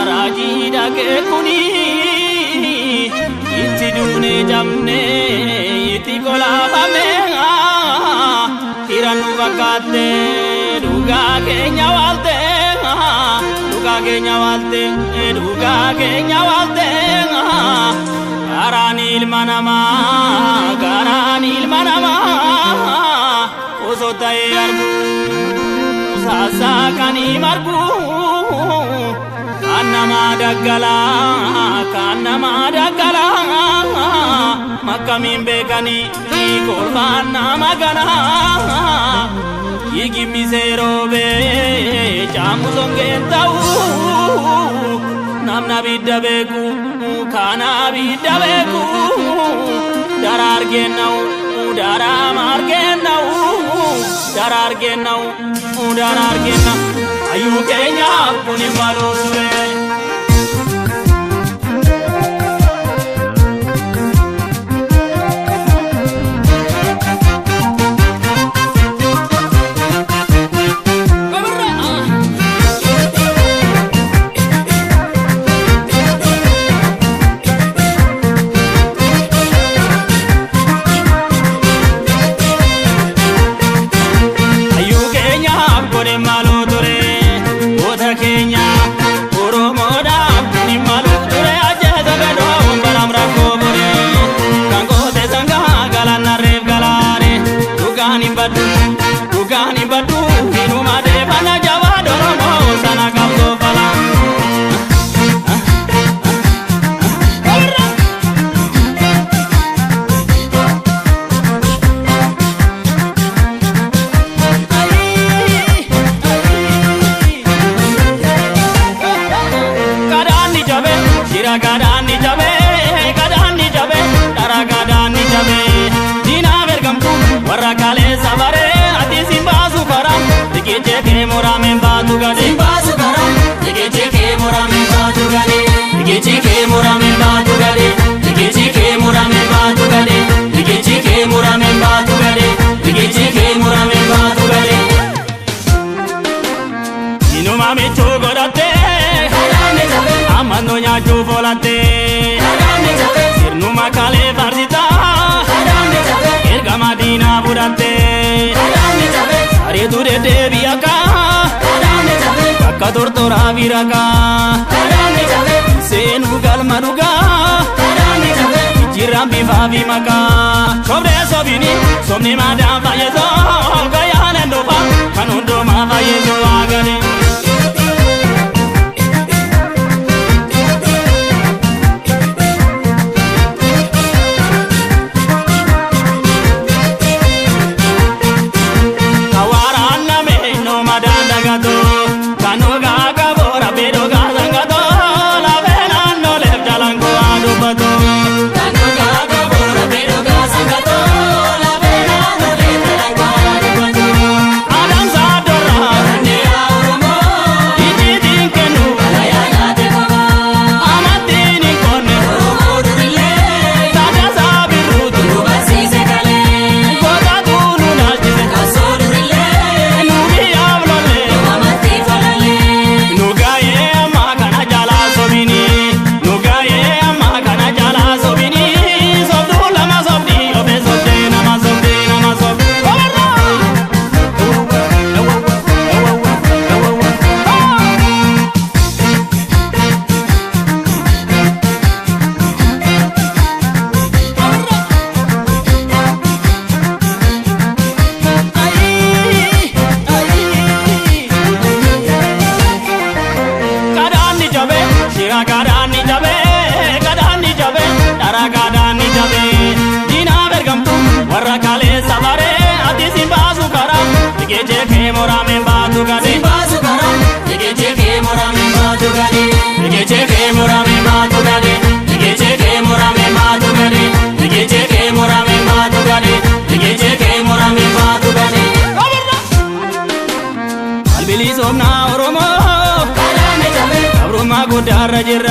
Rajida ke kuni iti dune jamne iti kola bamenga tiranu bakate duga ke nyawalte garanil manama osotai argu sasa kani margu kanama daggala makamin bekani korbanna magana yigi miserobe jamu songen tau namna bidda beku kana bidda beku darar genau ayu kenya kuni malosure Dugani badu inuma de bana jawa doromo sana kamdo fala kadani jabe shira kadani jabe dara kadani jabe dina bergamtu warakale sabare Dike muramen batu gade inuma me chogodate amano nya chuvolate sirnuma kale farzita erga madina burate are dure deviaka tortora viraka senu galmanuga jirambi vavi maka sobre sobini somni madam fayezo gayane ndoba kanundo ma fayezo agane Dike cheke mora me batu gade guddaarra jirra